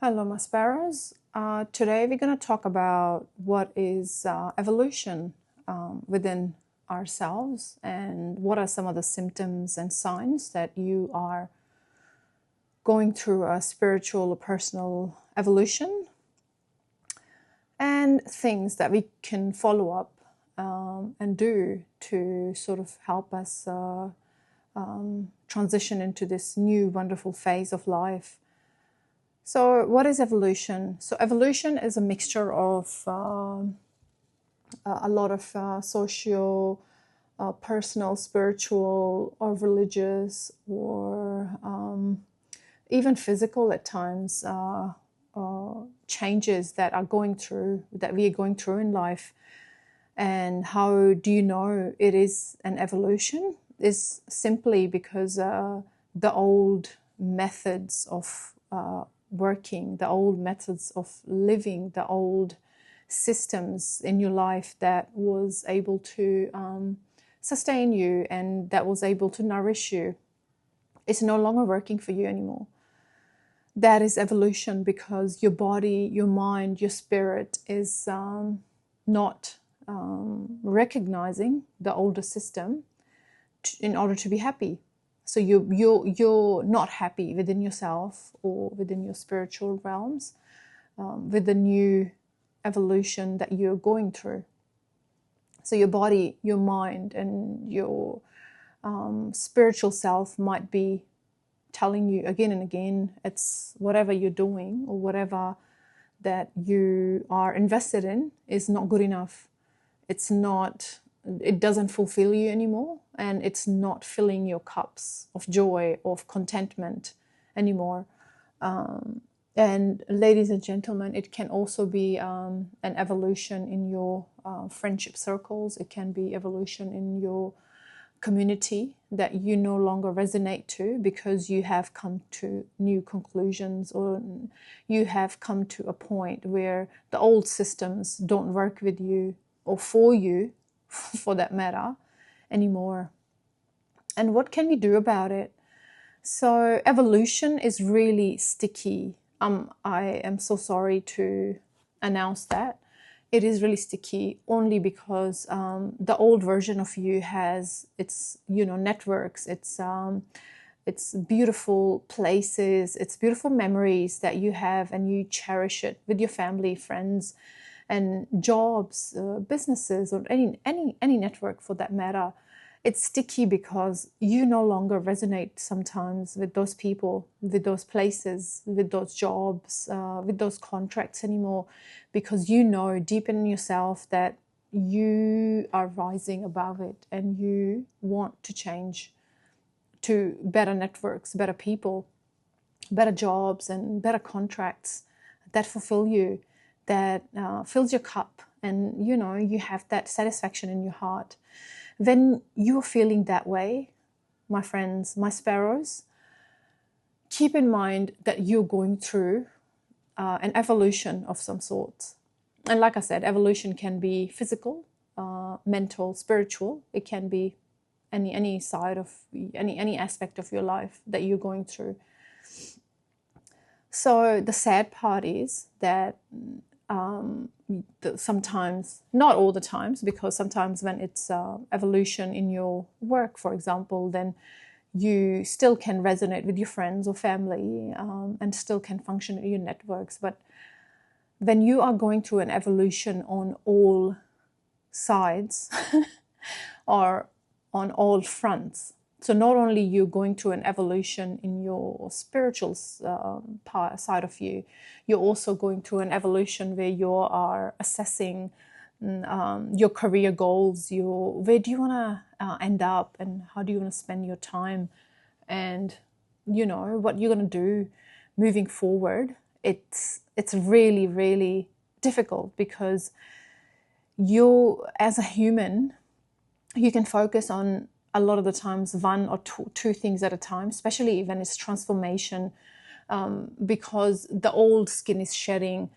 Hello, my sparrows. Today we're going to talk about what is evolution within ourselves and what are some of the symptoms and signs that you are going through a spiritual or personal evolution, and things that we can follow up and do to sort of help us transition into this new wonderful phase of life. So what is evolution? So evolution is a mixture of a lot of socio, personal, spiritual, or religious, or even physical at times changes that we are going through in life. And how do you know it is an evolution? Is simply because the old methods of working, the old methods of living, the old systems in your life that was able to sustain you and that was able to nourish you, it's no longer working for you anymore. That is evolution, because your body, your mind, your spirit is not recognizing the older system in order to be happy. So you're not happy within yourself or within your spiritual realms with the new evolution that you're going through. So your body, your mind, and your spiritual self might be telling you again and again, it's whatever you're doing or whatever that you are invested in is not good enough. It doesn't fulfill you anymore, and it's not filling your cups of joy, of contentment anymore. And ladies and gentlemen, it can also be an evolution in your friendship circles. It can be evolution in your community that you no longer resonate to because you have come to new conclusions, or you have come to a point where the old systems don't work with you or for you, for that matter, anymore. And what can we do about it? So evolution is really sticky. I am so sorry to announce that. It is really sticky only because the old version of you has its networks, it's beautiful places, it's beautiful memories that you have, and you cherish it with your family, friends, and jobs, businesses, or any network for that matter. It's sticky because you no longer resonate sometimes with those people, with those places, with those jobs, with those contracts anymore, because you know deep in yourself that you are rising above it and you want to change to better networks, better people, better jobs, and better contracts that fulfill you, that fills your cup, and you have that satisfaction in your heart. When you're feeling that way, my friends, my sparrows, keep in mind that you're going through an evolution of some sort. And like I said, evolution can be physical, mental, spiritual. It can be any side of any aspect of your life that you're going through. So the sad part is that sometimes, not all the times, because sometimes when it's evolution in your work, for example, then you still can resonate with your friends or family and still can function in your networks. But when you are going through an evolution on all sides or on all fronts, so not only you're going through an evolution in your spiritual side of you, you're also going through an evolution where you are assessing your career goals, where do you want to end up, and how do you want to spend your time, and what you're going to do moving forward. It's really, really difficult because you, as a human, you can focus on a lot of the times one or two things at a time, especially when it's transformation, because the old skin is shedding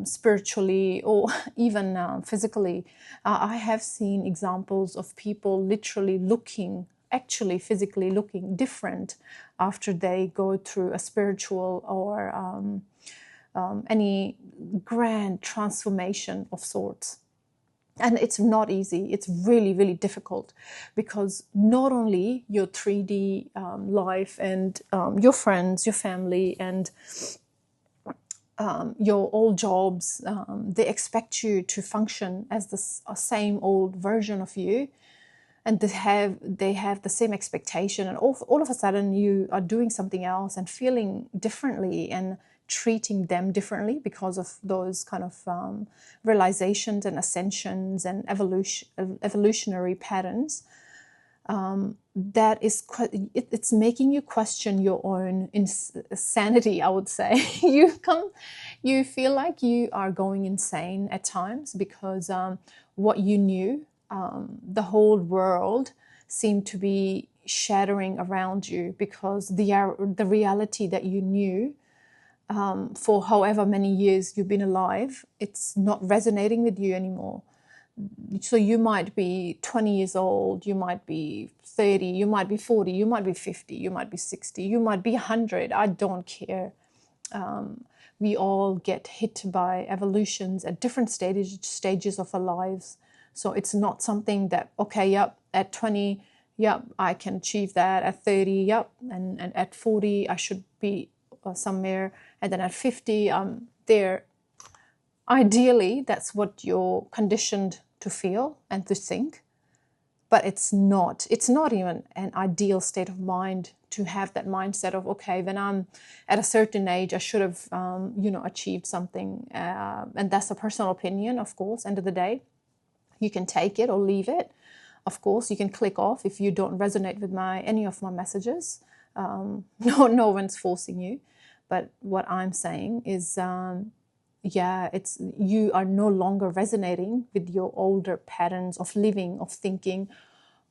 spiritually or even physically. I have seen examples of people literally actually physically looking different after they go through a spiritual or any grand transformation of sorts. And it's not easy. It's really, really difficult, because not only your 3D life and your friends, your family, and your old jobs, they expect you to function as the same old version of you, and they have the same expectation, and all of a sudden you are doing something else and feeling differently and treating them differently because of those kind of realizations and ascensions and evolutionary patterns. That is, it's making you question your own insanity, I would say. You feel like you are going insane at times, because what you knew, the whole world seemed to be shattering around you, because the reality that you knew for however many years you've been alive, it's not resonating with you anymore. So you might be 20 years old, you might be 30, you might be 40, you might be 50, you might be 60, you might be 100. I don't care. We all get hit by evolutions at different stages of our lives. So it's not something that, okay, yep, at 20, yep, I can achieve that. At 30, yep, and at 40, I should be somewhere. And then at 50, I'm there. Ideally, that's what you're conditioned to feel and to think. But it's not even an ideal state of mind to have that mindset of, okay, when I'm at a certain age, I should have, achieved something. And that's a personal opinion, of course, end of the day. You can take it or leave it. Of course, you can click off if you don't resonate with any of my messages. No one's forcing you. But what I'm saying is, you are no longer resonating with your older patterns of living, of thinking,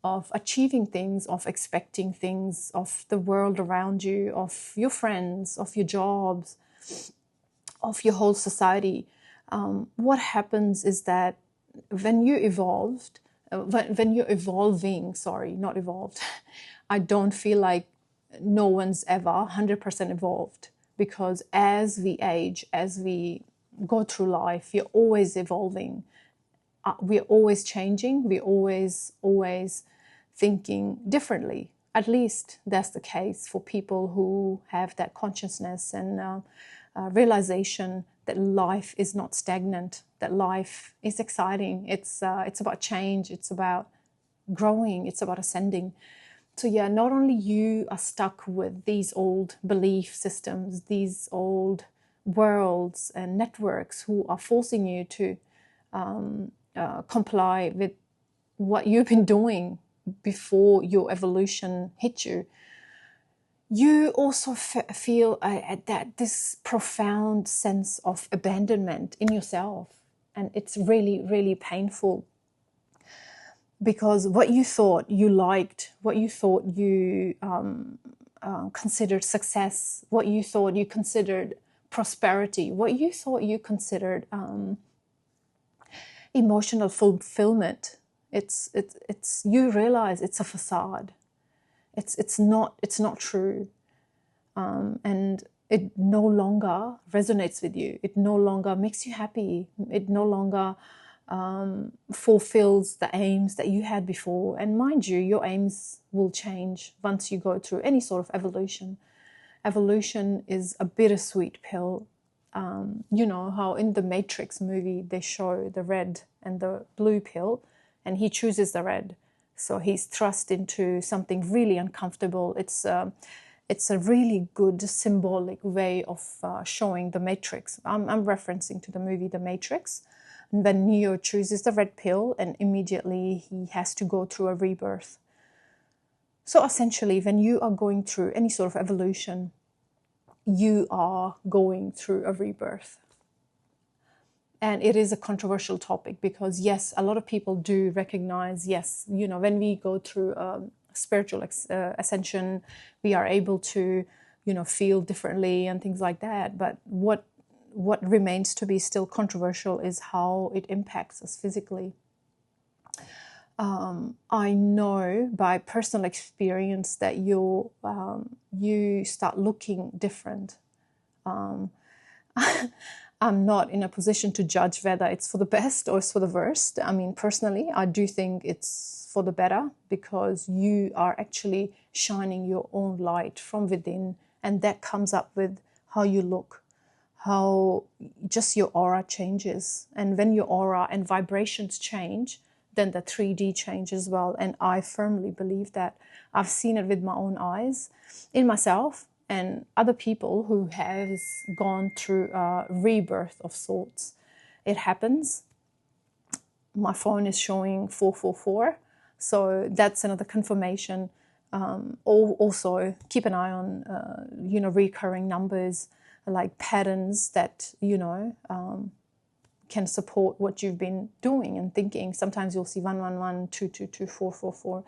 of achieving things, of expecting things, of the world around you, of your friends, of your jobs, of your whole society. What happens is that when you evolved, when you're evolving, sorry, not evolved, I don't feel like no one's ever 100% evolved, because as we age, as we go through life, we're always evolving. We're always changing. We're always thinking differently. At least that's the case for people who have that consciousness and realization that life is not stagnant, that life is exciting. It's about change. It's about growing. It's about ascending. So yeah, not only you are stuck with these old belief systems, these old worlds and networks who are forcing you to comply with what you've been doing before your evolution hit you. You also feel this profound sense of abandonment in yourself, and it's really, really painful, because what you thought you liked, what you thought you considered success, what you thought you considered prosperity, what you thought you considered emotional fulfillment, it's you realize it's a facade. It's not true, and it no longer resonates with you. It no longer makes you happy. It no longer fulfills the aims that you had before. And mind you, your aims will change once you go through any sort of evolution. Evolution is a bittersweet pill. You know how in the Matrix movie they show the red and the blue pill, and he chooses the red. So he's thrust into something really uncomfortable. It's a really good symbolic way of showing the Matrix. I'm referencing to the movie The Matrix. And then Neo chooses the red pill, and immediately he has to go through a rebirth. So essentially, when you are going through any sort of evolution, you are going through a rebirth. And it is a controversial topic because, yes, a lot of people do recognize, yes, you know, when we go through spiritual ascension, we are able to, you know, feel differently and things like that. But what remains to be still controversial is how it impacts us physically. I know by personal experience that you start looking different. I'm not in a position to judge whether it's for the best or it's for the worst. I mean, personally, I do think it's for the better, because you are actually shining your own light from within, and that comes up with how you look, how just your aura changes. And when your aura and vibrations change, then the 3D changes as well. And I firmly believe that. I've seen it with my own eyes in myself and other people who has gone through a rebirth of sorts. It happens. My phone is showing 444, so that's another confirmation. Also, keep an eye on recurring numbers, like patterns that can support what you've been doing and thinking. Sometimes you'll see 111, 222, 444.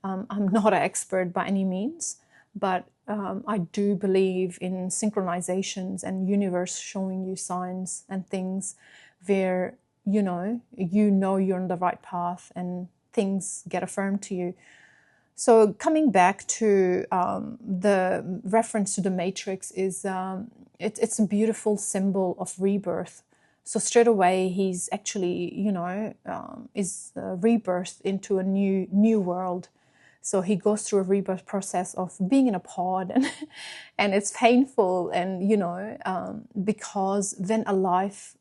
I'm not an expert by any means, but I do believe in synchronizations and universe showing you signs and things where you're on the right path and things get affirmed to you. So coming back to the reference to the Matrix is it's a beautiful symbol of rebirth. So straight away he's actually is rebirthed into a new world. So he goes through a rebirth process of being in a pod, and it's painful. And because when a life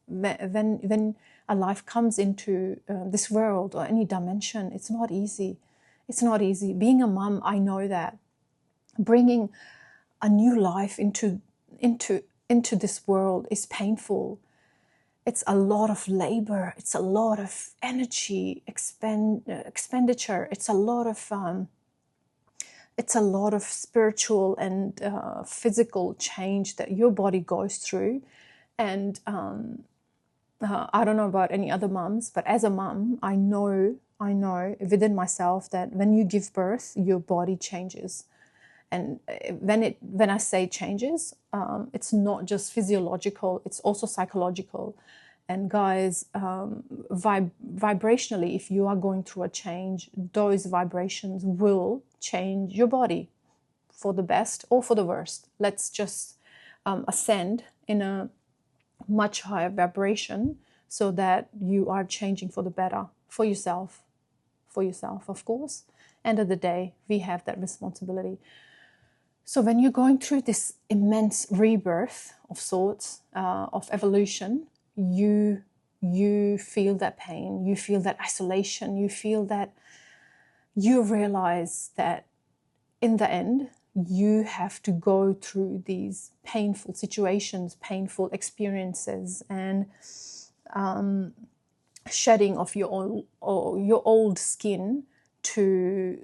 comes into this world or any dimension, it's not easy. It's not easy. Being a mum, I know that bringing a new life into this world is painful. It's a lot of labor. It's a lot of energy expenditure. It's a lot of spiritual and physical change that your body goes through. And I don't know about any other mums, but as a mum, I know within myself that when you give birth, your body changes. And when I say changes, it's not just physiological, it's also psychological. And guys, vibrationally, if you are going through a change, those vibrations will change your body for the best or for the worst. Let's just ascend in a much higher vibration so that you are changing for the better, for yourself, of course. End of the day, we have that responsibility. So when you're going through this immense rebirth of sorts, of evolution, you feel that pain, you feel that isolation, you feel that you realize that in the end, you have to go through these painful situations, painful experiences, and shedding of your old skin to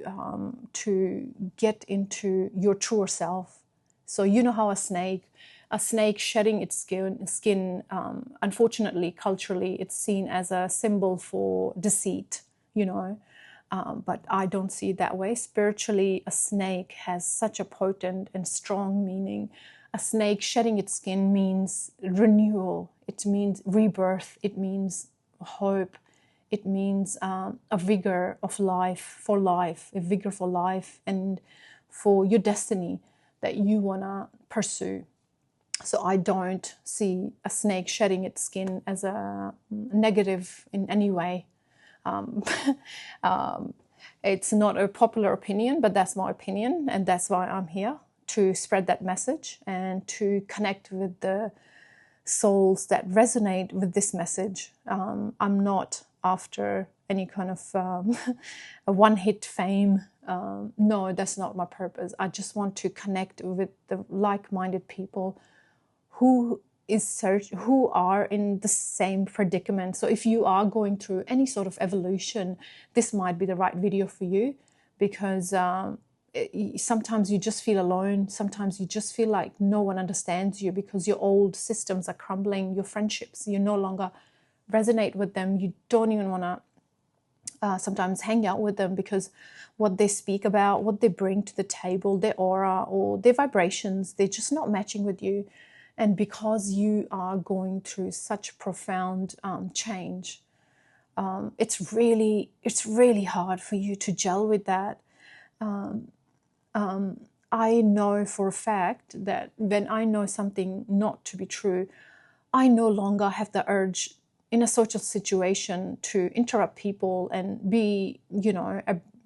get into your truer self. So you know how a snake shedding its skin, unfortunately, culturally, it's seen as a symbol for deceit, but I don't see it that way. Spiritually, a snake has such a potent and strong meaning. A snake shedding its skin means renewal. It means rebirth. It means hope. It means a vigor of life, a vigor for life and for your destiny that you want to pursue. So I don't see a snake shedding its skin as a negative in any way. It's not a popular opinion, but that's my opinion, and that's why I'm here, to spread that message and to connect with the souls that resonate with this message. I'm not after any kind of a one-hit fame. No, that's not my purpose. I just want to connect with the like-minded people who are in the same predicament. So if you are going through any sort of evolution, this might be the right video for you, because sometimes you just feel alone. Sometimes you just feel like no one understands you because your old systems are crumbling, your friendships, you no longer resonate with them. You don't even want to sometimes hang out with them because what they speak about, what they bring to the table, their aura or their vibrations, they're just not matching with you. And because you are going through such profound change, it's really hard for you to gel with that. I know for a fact that when I know something not to be true, I no longer have the urge in a social situation to interrupt people and be,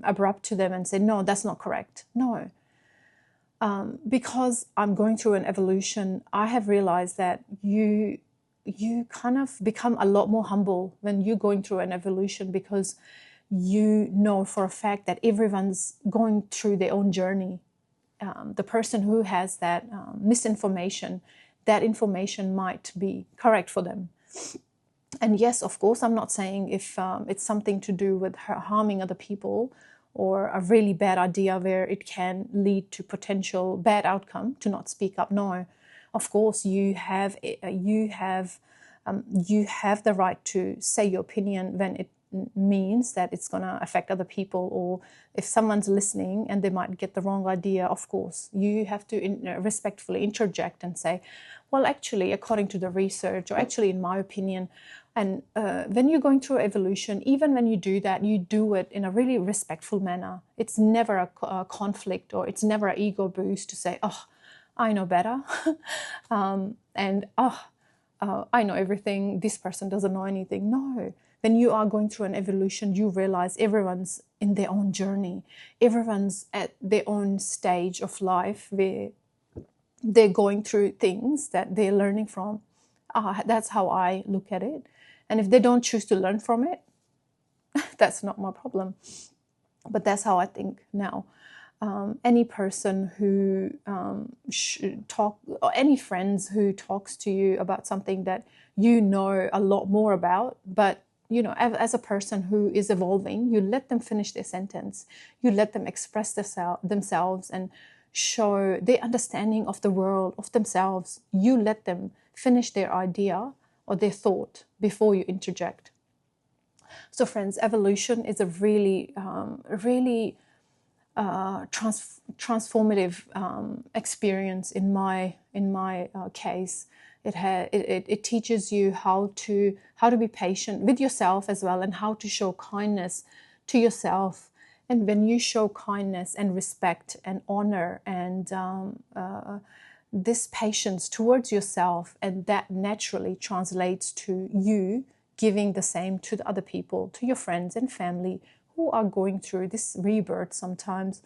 abrupt to them and say, no, that's not correct. No. Because I'm going through an evolution, I have realized that you kind of become a lot more humble when you're going through an evolution, because you know for a fact that everyone's going through their own journey. The person who has that misinformation, that information might be correct for them. And yes, of course, I'm not saying if it's something to do with harming other people or a really bad idea where it can lead to potential bad outcome, to not speak up. No, of course, you have the right to say your opinion when it means that it's going to affect other people, or if someone's listening and they might get the wrong idea. Of course, you have to respectfully interject and say, well, actually, according to the research, or actually, in my opinion. And when you're going through evolution, even when you do that, you do it in a really respectful manner. It's never a conflict, or it's never an ego boost to say, oh, I know better. I know everything. This person doesn't know anything. No. When you are going through an evolution, you realize everyone's in their own journey. Everyone's at their own stage of life where they're going through things that they're learning from. That's how I look at it. And if they don't choose to learn from it, that's not my problem. But that's how I think now. Any person who or any friends who talks to you about something that you know a lot more about, but as a person who is evolving, you let them finish their sentence. You let them express themselves and show their understanding of the world, of themselves. You let them finish their idea or their thought before you interject. So friends, evolution is a really transformative experience in my case. It teaches you how to be patient with yourself as well, and how to show kindness to yourself. And when you show kindness and respect and honor and this patience towards yourself, and that naturally translates to you giving the same to the other people, to your friends and family who are going through this rebirth sometimes,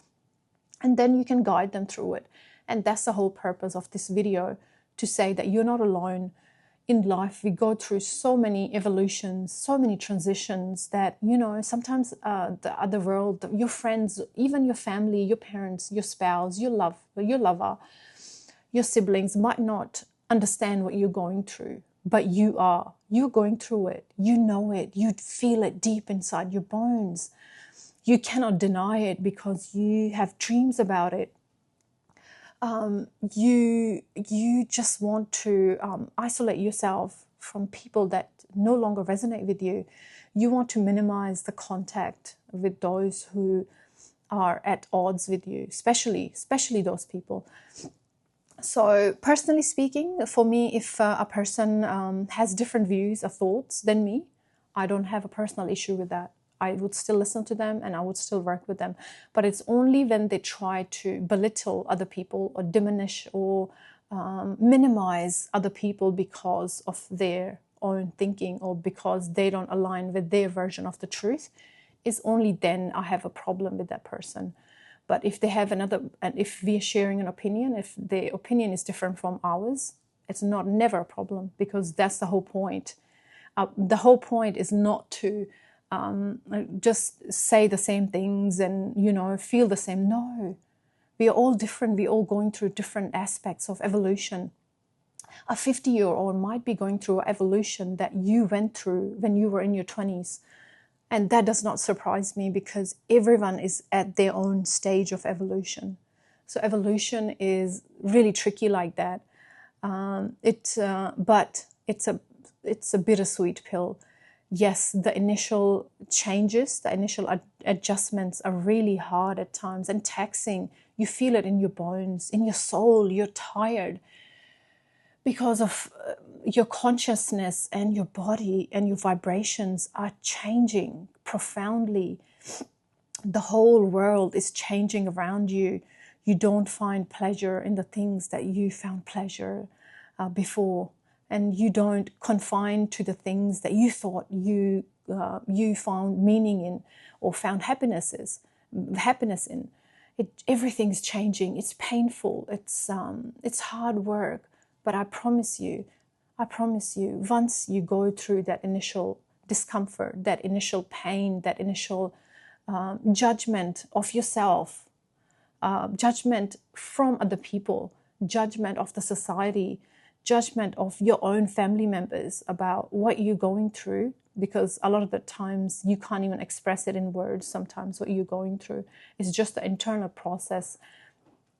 and then you can guide them through it. And that's the whole purpose of this video, to say that you're not alone. In life, we go through so many evolutions, so many transitions that, sometimes the other world, your friends, even your family, your parents, your spouse, your lover, your siblings might not understand what you're going through, but you're going through it. You know it. You feel it deep inside your bones. You cannot deny it because you have dreams about it. You just want to isolate yourself from people that no longer resonate with you. You want to minimize the contact with those who are at odds with you, especially those people. So personally speaking, for me, if a person has different views or thoughts than me, I don't have a personal issue with that. I would still listen to them and I would still work with them. But it's only when they try to belittle other people or diminish or minimize other people because of their own thinking, or because they don't align with their version of the truth, is only then I have a problem with that person. But if they have and if we are sharing an opinion, if their opinion is different from ours, it's never a problem, because that's the whole point. The whole point is not to just say the same things and, feel the same. No, we are all different. We're all going through different aspects of evolution. A 50-year-old might be going through an evolution that you went through when you were in your 20s. And that does not surprise me, because everyone is at their own stage of evolution. So evolution is really tricky like that. But it's a bittersweet pill. Yes, the initial changes, the initial adjustments are really hard at times and taxing. You feel it in your bones, in your soul. You're tired because of your consciousness, and your body and your vibrations are changing profoundly. The whole world is changing around you. You don't find pleasure in the things that you found pleasure before. and you don't confine to the things that you thought you found meaning in or found happiness in. Everything's changing. It's painful. It's hard work, but I promise you, once you go through that initial discomfort, that initial pain, that initial judgment of yourself, judgment from other people, judgment of the society, judgment of your own family members about what you're going through, because a lot of the times you can't even express it in words sometimes what you're going through. It's just the internal process,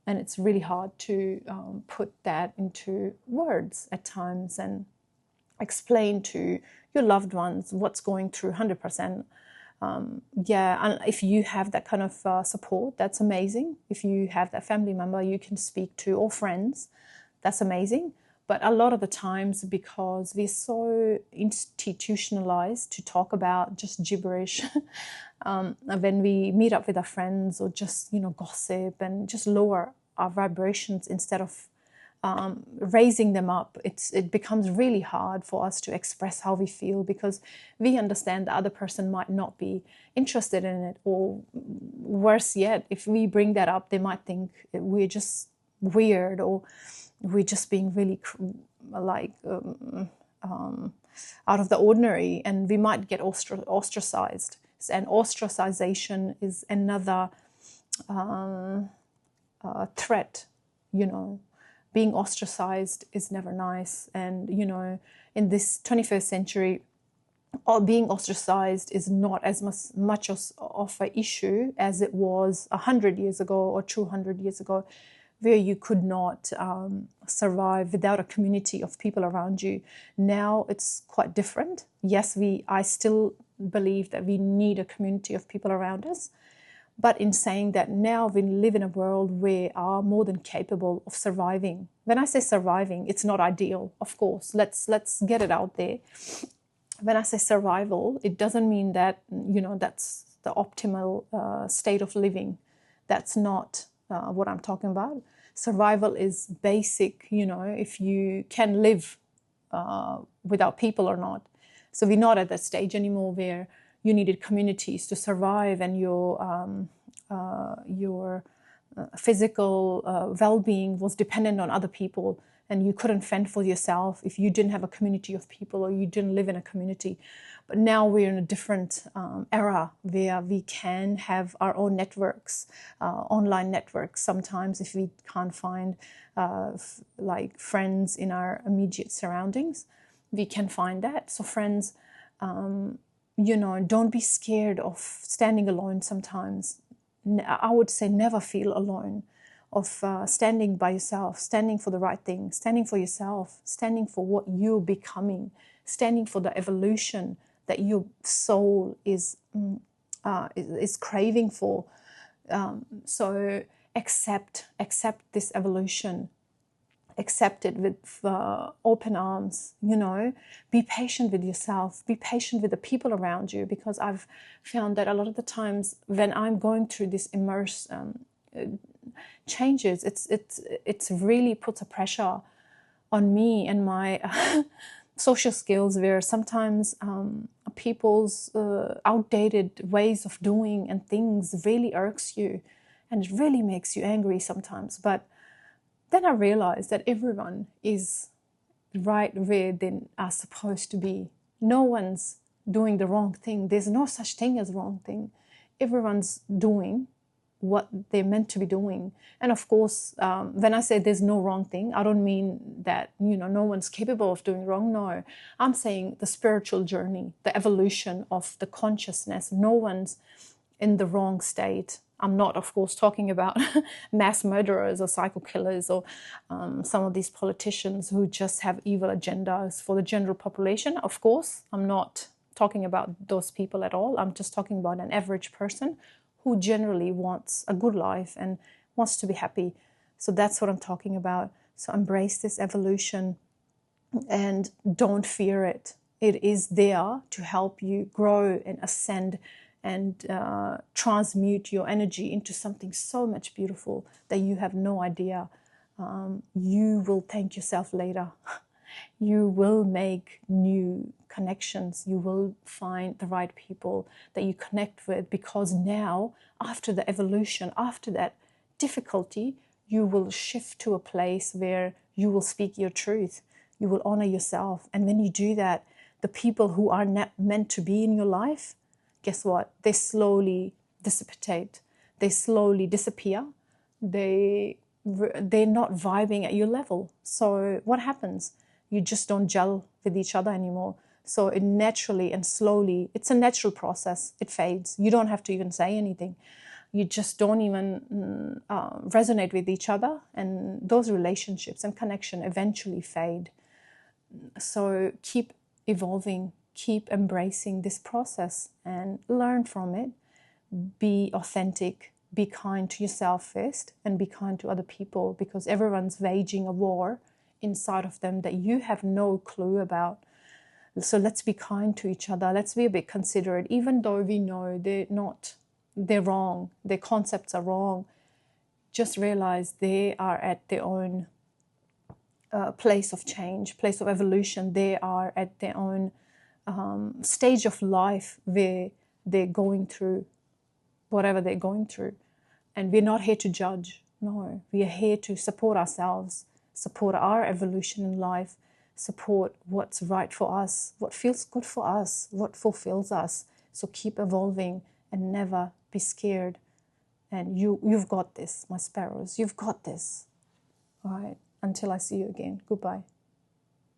and it's really hard to put that into words at times and explain to your loved ones what's going through 100%. Yeah, and if you have that kind of support, that's amazing. If you have that family member you can speak to, or friends, that's amazing. But a lot of the times, because we're so institutionalized to talk about just gibberish, when we meet up with our friends or just, gossip and just lower our vibrations instead of raising them up, it becomes really hard for us to express how we feel, because we understand the other person might not be interested in it, or worse yet, if we bring that up, they might think we're just weird, or we're just being really out of the ordinary, and we might get ostracized. And ostracization is another threat. Being ostracized is never nice. And in this 21st century, being ostracized is not as much of an issue as it was 100 years ago or 200 years ago, where you could not survive without a community of people around you. Now it's quite different. Yes, I still believe that we need a community of people around us. But in saying that, now we live in a world where we are more than capable of surviving. When I say surviving, it's not ideal, of course. Let's get it out there. When I say survival, it doesn't mean that, that's the optimal state of living. That's not what I'm talking about. Survival is basic, if you can live without people or not. So we're not at that stage anymore where you needed communities to survive, and your physical well-being was dependent on other people, and you couldn't fend for yourself if you didn't have a community of people or you didn't live in a community. But now we're in a different era where we can have our own networks, online networks. Sometimes if we can't find friends in our immediate surroundings, we can find that. So friends, don't be scared of standing alone sometimes. I would say never feel alone, of standing by yourself, standing for the right thing, standing for yourself, standing for what you're becoming, standing for the evolution that your soul is craving for. So accept this evolution. Accept it with open arms, be patient with yourself, be patient with the people around you, because I've found that a lot of the times when I'm going through this changes, it's really puts a pressure on me and my social skills, where sometimes people's outdated ways of doing and things really irks you, and it really makes you angry sometimes. But then I realized that everyone is right where they are supposed to be. No one's doing the wrong thing. There's no such thing as wrong thing. Everyone's doing what they're meant to be doing. And of course, when I say there's no wrong thing, I don't mean that, no one's capable of doing wrong. No, I'm saying the spiritual journey, the evolution of the consciousness. No one's in the wrong state. I'm not, of course, talking about mass murderers or psycho killers or some of these politicians who just have evil agendas for the general population. Of course, I'm not talking about those people at all. I'm just talking about an average person who generally wants a good life and wants to be happy. So that's what I'm talking about. So embrace this evolution and don't fear it. It is there to help you grow and ascend and transmute your energy into something so much beautiful that you have no idea. You will thank yourself later. You will make new connections. You will find the right people that you connect with, because now, after the evolution, after that difficulty, you will shift to a place where you will speak your truth. You will honor yourself. And when you do that, the people who are not meant to be in your life, guess what? They slowly dissipate. They slowly disappear. They're not vibing at your level. So what happens? You just don't gel with each other anymore. So it naturally and slowly, it's a natural process. It fades. You don't have to even say anything. You just don't even resonate with each other, and those relationships and connection eventually fade. So keep evolving, keep embracing this process and learn from it. Be authentic, be kind to yourself first, and be kind to other people, because everyone's waging a war inside of them that you have no clue about. So let's be kind to each other. Let's be a bit considerate, even though we know they're wrong, their concepts are wrong. Just realize they are at their own place of change, place of evolution. They are at their own stage of life where they're going through whatever they're going through. And we're not here to judge. No, we are here to support ourselves, support our evolution in life, support what's right for us, what feels good for us, what fulfills us. So keep evolving and never be scared. And you've got this, my sparrows. You've got this. All right. Until I see you again. Goodbye.